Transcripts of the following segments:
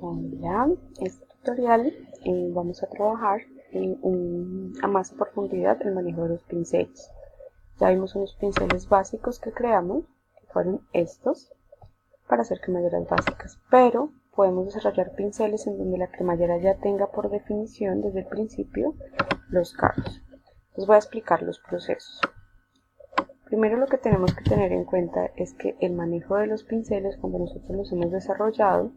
Hola, en este tutorial vamos a trabajar a más profundidad el manejo de los pinceles. Ya vimos unos pinceles básicos que creamos, que fueron estos, para hacer cremalleras básicas, pero podemos desarrollar pinceles en donde la cremallera ya tenga por definición desde el principio los carros. Les voy a explicar los procesos. Primero lo que tenemos que tener en cuenta es que el manejo de los pinceles, cuando nosotros los hemos desarrollado,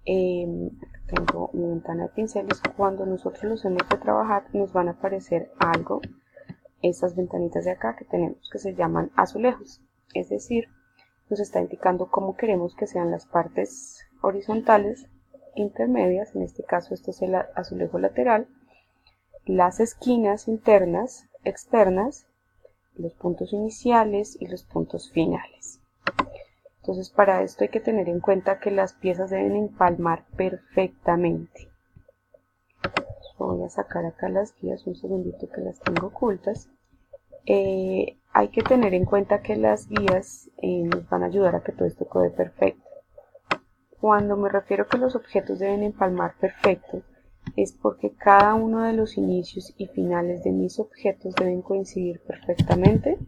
tengo mi ventana de pinceles, cuando nosotros los hemos de trabajar nos van a aparecer algo, estas ventanitas de acá que tenemos que se llaman azulejos, es decir, nos está indicando cómo queremos que sean las partes horizontales intermedias, en este caso esto es el azulejo lateral, las esquinas internas, externas, los puntos iniciales y los puntos finales. Entonces para esto hay que tener en cuenta que las piezas deben empalmar perfectamente. Voy a sacar acá las guías, un segundito que las tengo ocultas. Hay que tener en cuenta que las guías nos van a ayudar a que todo esto quede perfecto. Cuando me refiero a que los objetos deben empalmar perfecto, es porque cada uno de los inicios y finales de mis objetos deben coincidir perfectamente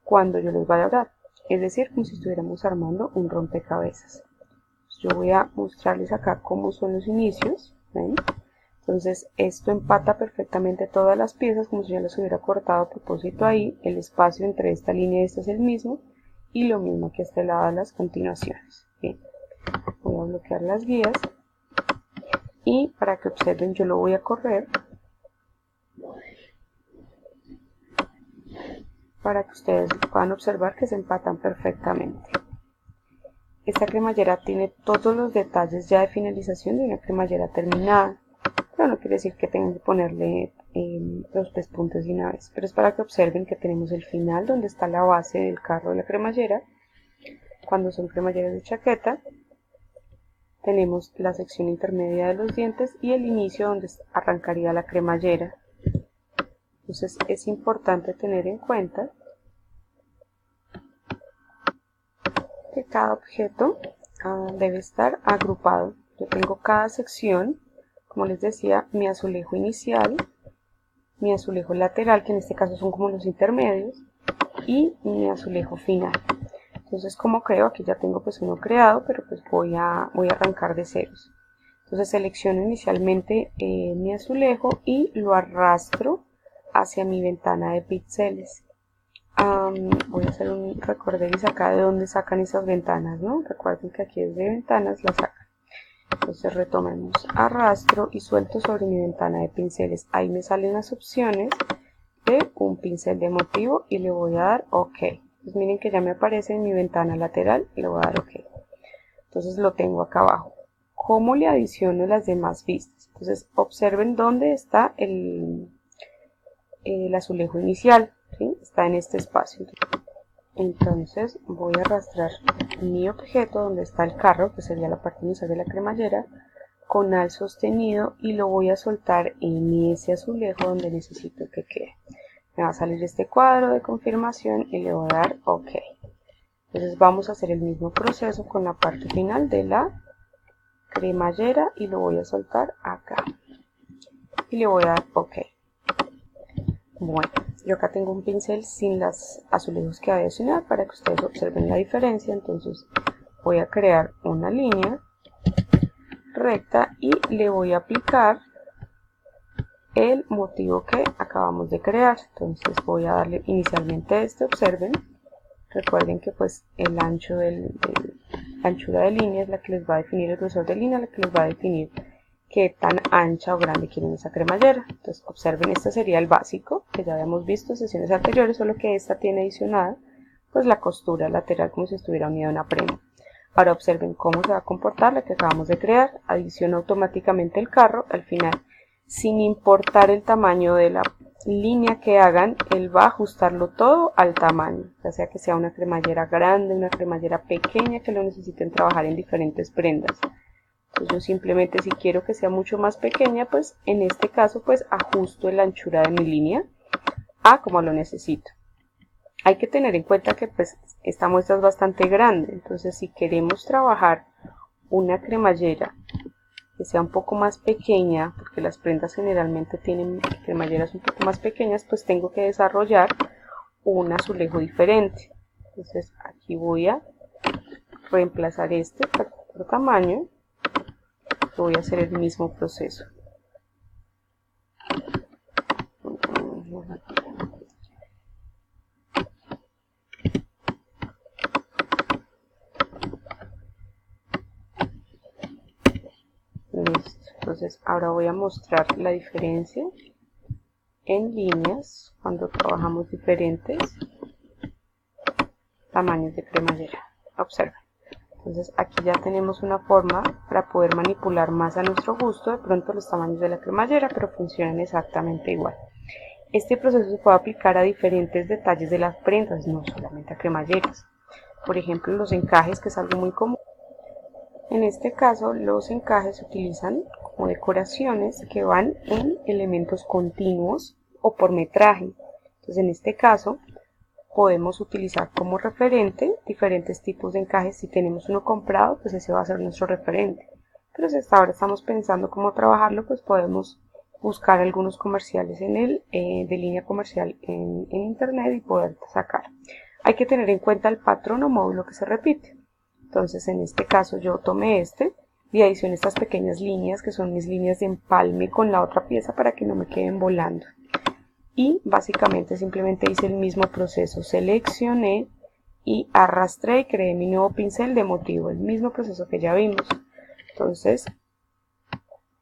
cuando yo los vaya a dar. Es decir, como si estuviéramos armando un rompecabezas. Yo voy a mostrarles acá cómo son los inicios. ¿Ven? Entonces esto empata perfectamente todas las piezas como si yo las hubiera cortado a propósito ahí. El espacio entre esta línea y esta es el mismo. Y lo mismo que a este lado de las continuaciones. Bien. Voy a bloquear las guías. Y para que observen yo lo voy a correr. Para que ustedes puedan observar que se empatan perfectamente. Esta cremallera tiene todos los detalles ya de finalización de una cremallera terminada, pero no quiere decir que tengan que ponerle los pespuntes de una vez, pero es para que observen que tenemos el final donde está la base del carro de la cremallera. Cuando son cremalleras de chaqueta tenemos la sección intermedia de los dientes y el inicio donde arrancaría la cremallera. Entonces es importante tener en cuenta que cada objeto debe estar agrupado. Yo tengo cada sección, como les decía, mi azulejo inicial, mi azulejo lateral, que en este caso son como los intermedios, y mi azulejo final. Entonces, como creo, aquí ya tengo pues uno creado, pero pues voy a arrancar de ceros. Entonces selecciono inicialmente mi azulejo y lo arrastro hacia mi ventana de píxeles. Voy a hacer un recorderis acá de dónde sacan esas ventanas, ¿no? Recuerden que aquí desde ventanas las sacan. Entonces retomemos, arrastro y suelto sobre mi ventana de pinceles. Ahí me salen las opciones de un pincel de motivo y le voy a dar OK. Pues miren que ya me aparece en mi ventana lateral y le voy a dar OK. Entonces lo tengo acá abajo. ¿Cómo le adiciono las demás vistas? Entonces observen dónde está el azulejo inicial, ¿sí? Está en este espacio. Entonces voy a arrastrar mi objeto donde está el carro, que sería la parte inicial de la cremallera, con Alt sostenido y lo voy a soltar en ese azulejo donde necesito que quede. Me va a salir este cuadro de confirmación y le voy a dar OK. Entonces vamos a hacer el mismo proceso con la parte final de la cremallera y lo voy a soltar acá. Y le voy a dar OK. Bueno, yo acá tengo un pincel sin las azulejos que voy a adicionar para que ustedes observen la diferencia. Entonces voy a crear una línea recta y le voy a aplicar el motivo que acabamos de crear. Entonces voy a darle inicialmente este, observen. Recuerden que pues el ancho la anchura de línea es la que les va a definir, el grosor de línea la que les va a definir qué tan ancha o grande quieren esa cremallera. Entonces observen, este sería el básico que ya habíamos visto en sesiones anteriores, solo que esta tiene adicionada pues la costura lateral como si estuviera unida a una prenda. Ahora observen cómo se va a comportar la que acabamos de crear. Adiciona automáticamente el carro al final, sin importar el tamaño de la línea que hagan, él va a ajustarlo todo al tamaño, ya sea que sea una cremallera grande, una cremallera pequeña, que lo necesiten trabajar en diferentes prendas. Entonces yo simplemente, si quiero que sea mucho más pequeña, pues en este caso pues ajusto la anchura de mi línea a como lo necesito. Hay que tener en cuenta que pues esta muestra es bastante grande, entonces si queremos trabajar una cremallera que sea un poco más pequeña, porque las prendas generalmente tienen cremalleras un poco más pequeñas, pues tengo que desarrollar un azulejo diferente. Entonces aquí voy a reemplazar este por tamaño, voy a hacer el mismo proceso. Listo. Entonces ahora voy a mostrar la diferencia en líneas cuando trabajamos diferentes tamaños de cremallera. Observen. Entonces aquí ya tenemos una forma para poder manipular más a nuestro gusto de pronto los tamaños de la cremallera, pero funcionan exactamente igual. Este proceso se puede aplicar a diferentes detalles de las prendas, no solamente a cremalleras. Por ejemplo, los encajes, que es algo muy común. En este caso, los encajes se utilizan como decoraciones que van en elementos continuos o por metraje. Entonces, en este caso, podemos utilizar como referente diferentes tipos de encajes. Si tenemos uno comprado, pues ese va a ser nuestro referente. Pero si hasta ahora estamos pensando cómo trabajarlo, pues podemos buscar algunos comerciales de línea comercial en internet y poder sacar. Hay que tener en cuenta el patrón o módulo que se repite. Entonces en este caso yo tomé y adicioné estas pequeñas líneas que son mis líneas de empalme con la otra pieza para que no me queden volando. Y básicamente simplemente hice el mismo proceso, seleccioné y arrastré y creé mi nuevo pincel de motivo, el mismo proceso que ya vimos. Entonces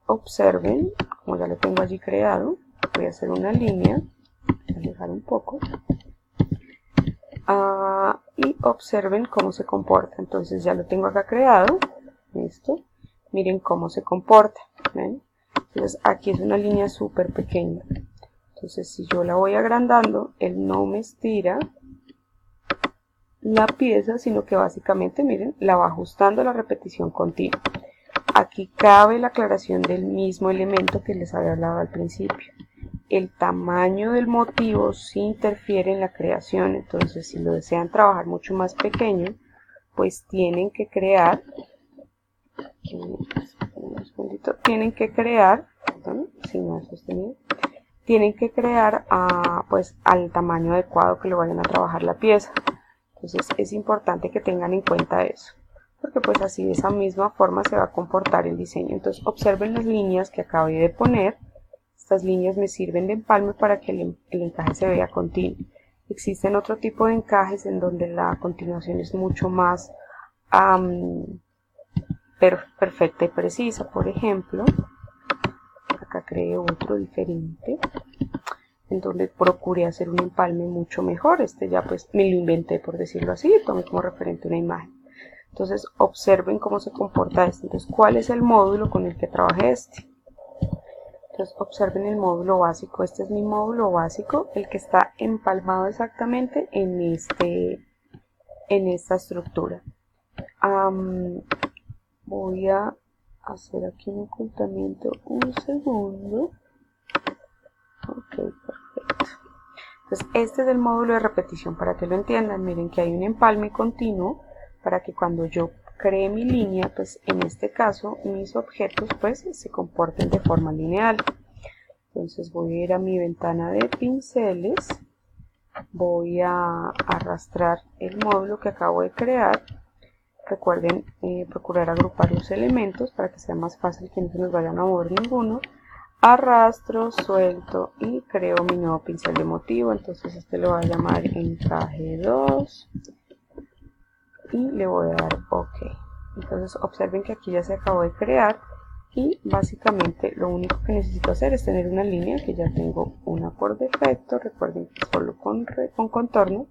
observen, como ya lo tengo allí creado, voy a hacer una línea, voy a alejar un poco, y observen cómo se comporta. Entonces ya lo tengo acá creado, esto, miren cómo se comporta, ¿ven? Entonces aquí es una línea súper pequeña, entonces si yo la voy agrandando, él no me estira la pieza, sino que básicamente, miren, la va ajustando a la repetición continua. Aquí cabe la aclaración del mismo elemento que les había hablado al principio. El tamaño del motivo sí interfiere en la creación, entonces si lo desean trabajar mucho más pequeño, pues tienen que crear, pues al tamaño adecuado que lo vayan a trabajar la pieza. Entonces es importante que tengan en cuenta eso, porque pues así de esa misma forma se va a comportar el diseño. Entonces observen las líneas que acabé de poner. Estas líneas me sirven de empalme para que el encaje se vea continuo. Existen otro tipo de encajes en donde la continuación es mucho más perfecta y precisa. Por ejemplo, acá creé otro diferente, en donde procuré hacer un empalme mucho mejor. Este ya pues me lo inventé, por decirlo así, tomé como referente una imagen. Entonces observen cómo se comporta este. Entonces, ¿cuál es el módulo con el que trabajé este? Entonces observen el módulo básico, este es mi módulo básico, el que está empalmado exactamente en esta estructura. Voy a hacer aquí un ocultamiento un segundo. Ok, perfecto. Entonces este es el módulo de repetición, para que lo entiendan. Miren que hay un empalme continuo para que cuando yo cree mi línea, pues en este caso mis objetos pues se comporten de forma lineal. Entonces voy a ir a mi ventana de pinceles, voy a arrastrar el módulo que acabo de crear. Recuerden procurar agrupar los elementos para que sea más fácil que no se nos vayan a mover ninguno. Arrastro, suelto y creo mi nuevo pincel de motivo. Entonces este lo voy a llamar encaje 2 y le voy a dar OK. Entonces observen que aquí ya se acabó de crear y básicamente lo único que necesito hacer es tener una línea, que ya tengo una por defecto. Recuerden que solo con contorno,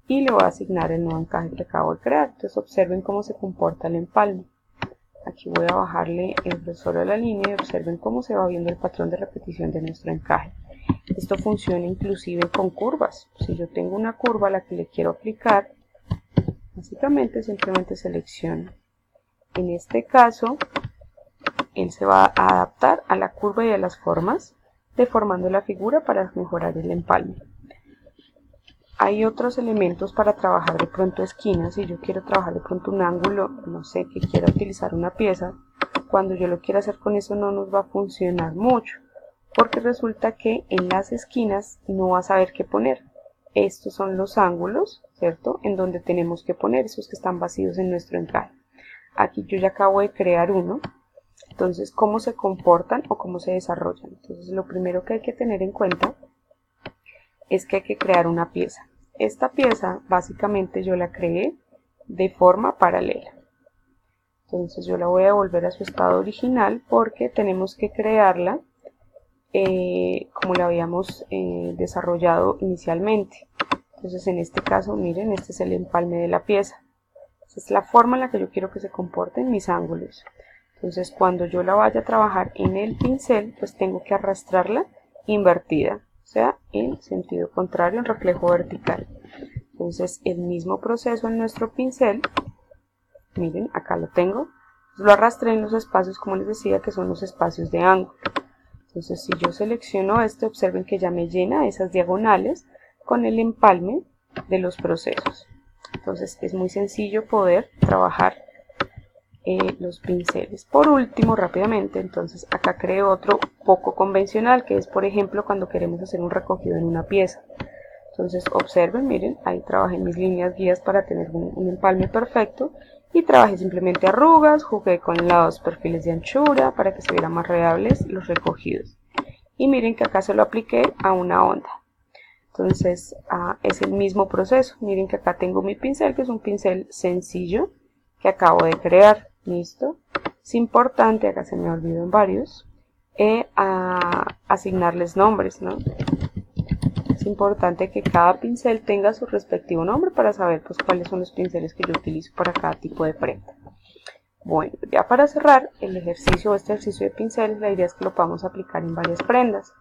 y le voy a asignar el nuevo encaje que acabo de crear. Entonces observen cómo se comporta el empalme. Aquí voy a bajarle el grosor a la línea y observen cómo se va viendo el patrón de repetición de nuestro encaje. Esto funciona inclusive con curvas. Si yo tengo una curva a la que le quiero aplicar, básicamente simplemente selecciono. En este caso, él se va a adaptar a la curva y a las formas, deformando la figura para mejorar el empalme. Hay otros elementos para trabajar de pronto esquinas. Si yo quiero trabajar de pronto un ángulo, no sé, que quiera utilizar una pieza cuando yo lo quiera hacer con eso no nos va a funcionar mucho, porque resulta que en las esquinas no va a saber qué poner. Estos son los ángulos, ¿cierto? En donde tenemos que poner esos que están vacíos en nuestro encaje. Aquí yo ya acabo de crear uno. Entonces, ¿cómo se comportan o cómo se desarrollan? Entonces, lo primero que hay que tener en cuenta es que hay que crear una pieza. Esta pieza, básicamente, yo la creé de forma paralela. Entonces, yo la voy a devolver a su estado original porque tenemos que crearla como la habíamos desarrollado inicialmente. Entonces, en este caso, miren, este es el empalme de la pieza. Esta es la forma en la que yo quiero que se comporten mis ángulos. Entonces, cuando yo la vaya a trabajar en el pincel, pues tengo que arrastrarla invertida, o sea, en sentido contrario, en reflejo vertical. Entonces, el mismo proceso en nuestro pincel, miren, acá lo tengo, lo arrastré en los espacios, como les decía, que son los espacios de ángulo. Entonces, si yo selecciono este, observen que ya me llena esas diagonales con el empalme de los procesos. Entonces, es muy sencillo poder trabajar los pinceles. Por último, rápidamente, entonces acá creo otro poco convencional, que es por ejemplo cuando queremos hacer un recogido en una pieza. Entonces observen, miren, ahí trabajé mis líneas guías para tener un empalme perfecto y trabajé simplemente arrugas, jugué con los perfiles de anchura para que se vieran más reales los recogidos. Y miren que acá se lo apliqué a una onda. Entonces es el mismo proceso. Miren que acá tengo mi pincel, que es un pincel sencillo que acabo de crear. Listo. Es importante, acá se me olvidó en varios, asignarles nombres, ¿no? Es importante que cada pincel tenga su respectivo nombre para saber pues cuáles son los pinceles que yo utilizo para cada tipo de prenda. Bueno, ya para cerrar el ejercicio, este ejercicio de pinceles, la idea es que lo podamos aplicar en varias prendas.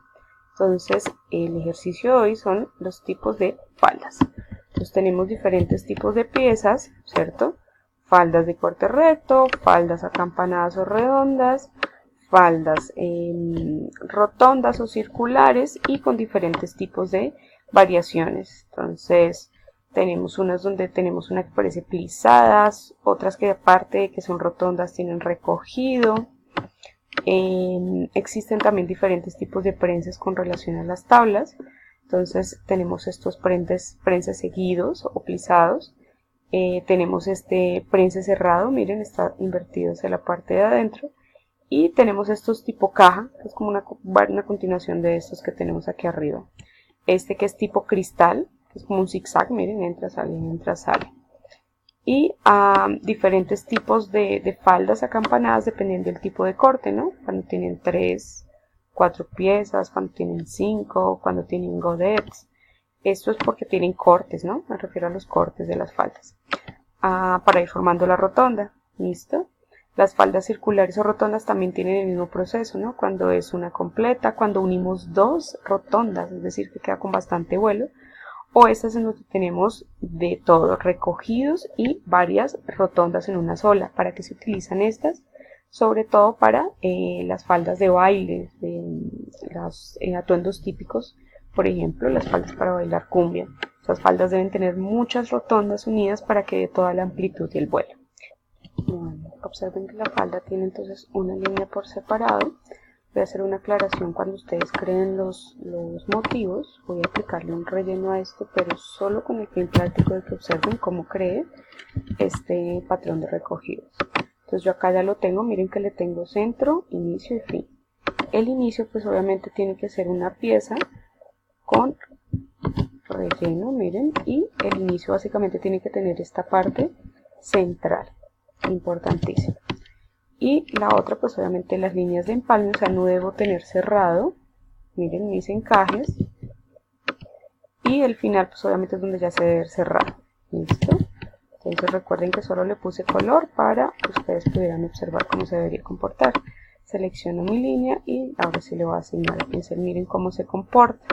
Entonces, el ejercicio de hoy son los tipos de faldas. Entonces, tenemos diferentes tipos de piezas, ¿cierto? Faldas de corte recto, faldas acampanadas o redondas, faldas rotondas o circulares y con diferentes tipos de variaciones. Entonces tenemos unas donde tenemos una que parece plisadas, otras que aparte de que son rotondas tienen recogido. Existen también diferentes tipos de prensas con relación a las tablas. Entonces tenemos estos prensas seguidos o plisados. Tenemos este prensa cerrado, miren, está invertido hacia la parte de adentro. Y tenemos estos tipo caja, que es como una continuación de estos que tenemos aquí arriba. Este que es tipo cristal, que es como un zigzag, miren, entra, sale. Y diferentes tipos de faldas acampanadas dependiendo del tipo de corte, ¿no? Cuando tienen 3, 4 piezas, cuando tienen 5, cuando tienen godets. Esto es porque tienen cortes, ¿no? Me refiero a los cortes de las faldas. Para ir formando la rotonda, ¿listo? Las faldas circulares o rotondas también tienen el mismo proceso, ¿no? Cuando es una completa, cuando unimos dos rotondas, es decir, que queda con bastante vuelo, o estas en donde tenemos de todo, recogidos y varias rotondas en una sola. ¿Para qué se utilizan estas? Sobre todo para las faldas de baile, los atuendos típicos, por ejemplo, las faldas para bailar cumbia. Estas faldas deben tener muchas rotondas unidas para que dé toda la amplitud y el vuelo. Bueno, observen que la falda tiene entonces una línea por separado. Voy a hacer una aclaración cuando ustedes creen los motivos. Voy a aplicarle un relleno a esto, pero solo con el fin práctico de que observen cómo cree este patrón de recogidos. Entonces yo acá ya lo tengo, miren que le tengo centro, inicio y fin. El inicio pues obviamente tiene que ser una pieza con relleno, miren, y el inicio básicamente tiene que tener esta parte central, importantísimo. Y la otra pues obviamente las líneas de empalme, o sea, no debo tener cerrado, miren mis encajes, y el final pues obviamente es donde ya se debe ver cerrado. ¿Listo? Entonces recuerden que solo le puse color para que ustedes pudieran observar cómo se debería comportar. Selecciono mi línea y ahora sí le voy a asignar el pincel, miren cómo se comporta.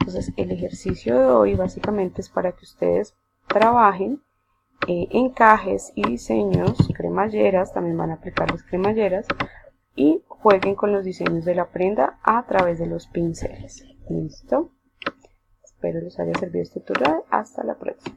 Entonces el ejercicio de hoy básicamente es para que ustedes trabajen encajes y diseños, cremalleras, también van a aplicar las cremalleras, y jueguen con los diseños de la prenda a través de los pinceles. ¿Listo? Espero les haya servido este tutorial. Hasta la próxima.